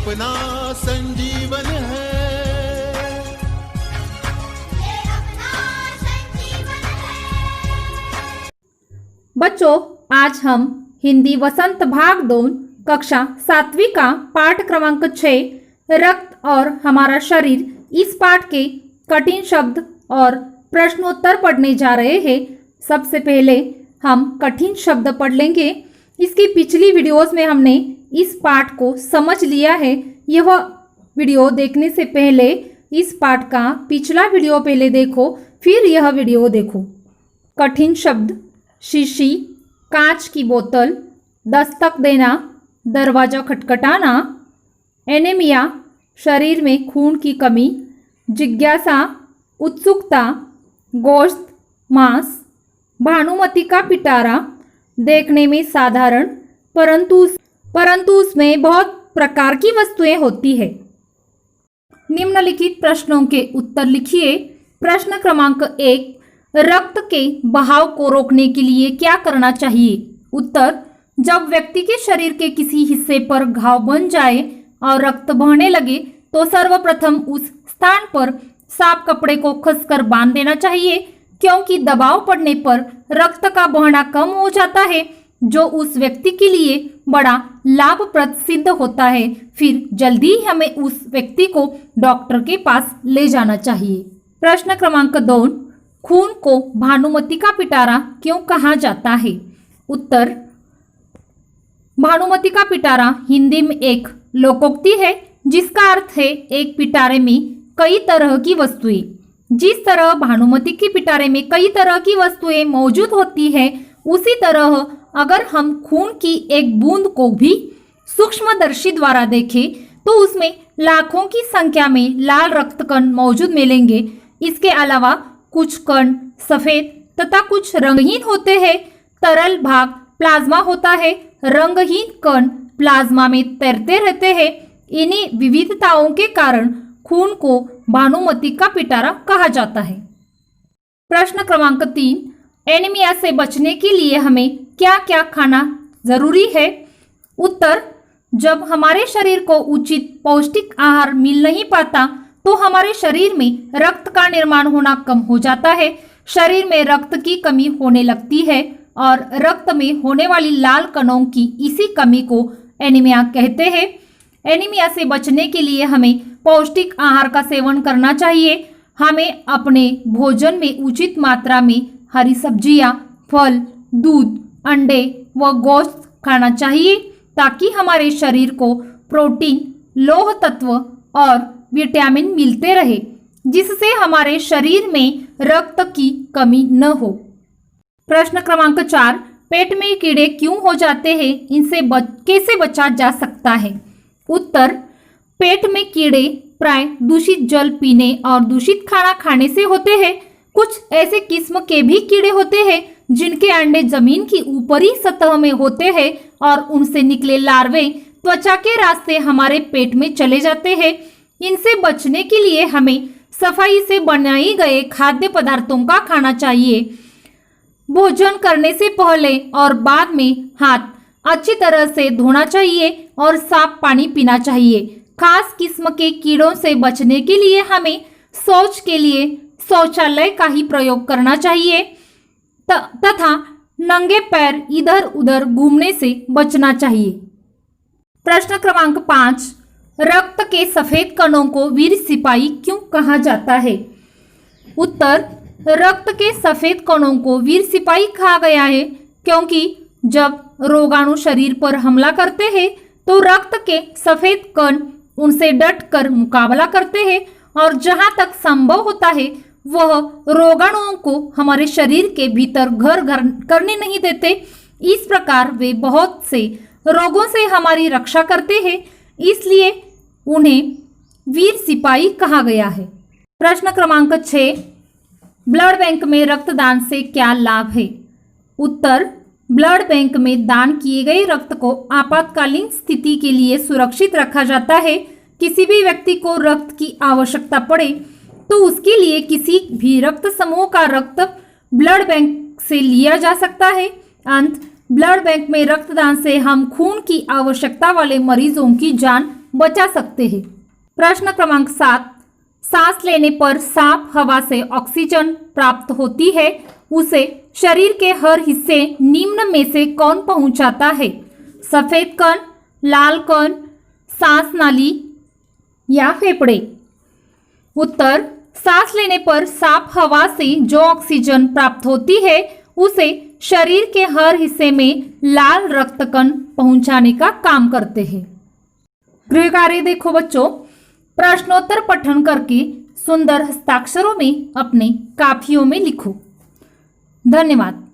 अपना संजीवन है। बच्चों, आज हम हिंदी वसंत भाग 2 कक्षा 7वीं का पाठ क्रमांक 6 रक्त और हमारा शरीर, इस पाठ के कठिन शब्द और प्रश्नोत्तर पढ़ने जा रहे हैं। सबसे पहले हम कठिन शब्द पढ़ लेंगे। इसकी पिछली वीडियोस में हमने इस पाठ को समझ लिया है। यह वीडियो देखने से पहले इस पाठ का पिछला वीडियो पहले देखो, फिर यह वीडियो देखो। कठिन शब्द: शीशी, कांच की बोतल, दस्तक देना, दरवाजा खटखटाना, एनीमिया, शरीर में खून की कमी, जिज्ञासा, उत्सुकता, गोश्त, मांस, भानुमति का पिटारा, देखने में साधारण परंतु उसमें बहुत प्रकार की वस्तुएं होती है। निम्नलिखित प्रश्नों के उत्तर लिखिए। प्रश्न क्रमांक 1, रक्त के बहाव को रोकने के लिए क्या करना चाहिए? उत्तर: जब व्यक्ति के शरीर के किसी हिस्से पर घाव बन जाए और रक्त बहने लगे तो सर्वप्रथम उस स्थान पर साफ कपड़े को कसकर बांध देना चाहिए, क्योंकि दबाव पड़ने पर रक्त का बहना कम हो जाता है, जो उस व्यक्ति के लिए बड़ा लाभप्रद सिद्ध होता है। फिर जल्दी ही हमें उस व्यक्ति को डॉक्टर के पास ले जाना चाहिए। प्रश्न क्रमांक 2, खून को भानुमति का पिटारा क्यों कहा जाता है? उत्तर: भानुमति का पिटारा हिंदी में एक लोकोक्ति है, जिसका अर्थ है एक पिटारे में कई तरह की वस्तुएं। जिस तरह भानुमति के पिटारे में कई तरह की वस्तुएं मौजूद होती है, उसी तरह अगर हम खून की एक बूंद को भी सूक्ष्मदर्शी द्वारा देखें तो उसमें लाखों की संख्या में लाल रक्त कण मौजूद मिलेंगे। इसके अलावा कुछ कण सफेद तथा कुछ रंगहीन होते हैं। तरल भाग प्लाज्मा होता है, रंगहीन कण प्लाज्मा में तैरते रहते हैं। इन्हीं विविधताओं के कारण खून को भानुमति का पिटारा कहा जाता है। प्रश्न क्रमांक 3, एनीमिया से बचने के लिए हमें क्या क्या खाना जरूरी है? उत्तर: जब हमारे शरीर को उचित पौष्टिक आहार मिल नहीं पाता तो हमारे शरीर में रक्त का निर्माण होना कम हो जाता है। शरीर में रक्त की कमी होने लगती है और रक्त में होने वाली लाल कणों की इसी कमी को एनीमिया कहते हैं। एनीमिया से बचने के लिए हमें पौष्टिक आहार का सेवन करना चाहिए। हमें अपने भोजन में उचित मात्रा में हरी सब्जियां, फल, दूध, अंडे व गोश्त खाना चाहिए, ताकि हमारे शरीर को प्रोटीन, लौह तत्व और विटामिन मिलते रहे, जिससे हमारे शरीर में रक्त की कमी न हो। प्रश्न क्रमांक 4, पेट में कीड़े क्यों हो जाते हैं? इनसे कैसे बचा जा सकता है? उत्तर: पेट में कीड़े प्राय दूषित जल पीने और दूषित खाना खाने से होते हैं। कुछ ऐसे किस्म के भी कीड़े होते हैं जिनके अंडे जमीन की ऊपरी सतह में होते हैं और उनसे निकले लार्वे त्वचा के रास्ते हमारे पेट में चले जाते हैं। इनसे बचने के लिए हमें सफाई से बनाए गए खाद्य पदार्थों का खाना चाहिए। भोजन करने से पहले और बाद में हाथ अच्छी तरह से धोना चाहिए और साफ पानी पीना चाहिए। खास किस्म के कीड़ों से बचने के लिए हमें शौच के लिए शौचालय का ही प्रयोग करना चाहिए तथा नंगे पैर इधर उधर घूमने से बचना चाहिए। प्रश्न क्रमांक 5, रक्त के सफेद कणों को वीर सिपाही क्यों कहा जाता है? उत्तर: रक्त के सफेद कणों को वीर सिपाही कहा गया है क्योंकि जब रोगाणु शरीर पर हमला करते हैं तो रक्त के सफेद कण उनसे डटकर मुकाबला करते हैं और जहां तक संभव होता है वह रोगाणुओं को हमारे शरीर के भीतर घर करने नहीं देते। इस प्रकार वे बहुत से रोगों से हमारी रक्षा करते हैं, इसलिए उन्हें वीर सिपाही कहा गया है। प्रश्न क्रमांक 6, ब्लड बैंक में रक्तदान से क्या लाभ है? उत्तर: ब्लड बैंक में दान किए गए रक्त को आपातकालीन स्थिति के लिए सुरक्षित रखा जाता है। किसी भी व्यक्ति को रक्त की आवश्यकता पड़े तो उसके लिए किसी भी रक्त समूह का रक्त ब्लड बैंक से लिया जा सकता है। ब्लड बैंक में रक्तदान से हम खून की आवश्यकता वाले मरीजों की जान बचा सकते हैं। प्रश्न क्रमांक 7, सांस लेने पर साफ हवा से ऑक्सीजन प्राप्त होती है, उसे शरीर के हर हिस्से निम्न में से कौन पहुंचाता है? सफेद कण, लाल कण, सांस नाली या फेफड़े? उत्तर, सांस लेने पर साफ हवा से जो ऑक्सीजन प्राप्त होती है उसे शरीर के हर हिस्से में लाल रक्त कण पहुंचाने का काम करते हैं। गृह कार्य देखो बच्चों, प्रश्नोत्तर पठन करके सुंदर हस्ताक्षरों में अपने काफियों में लिखो। धन्यवाद।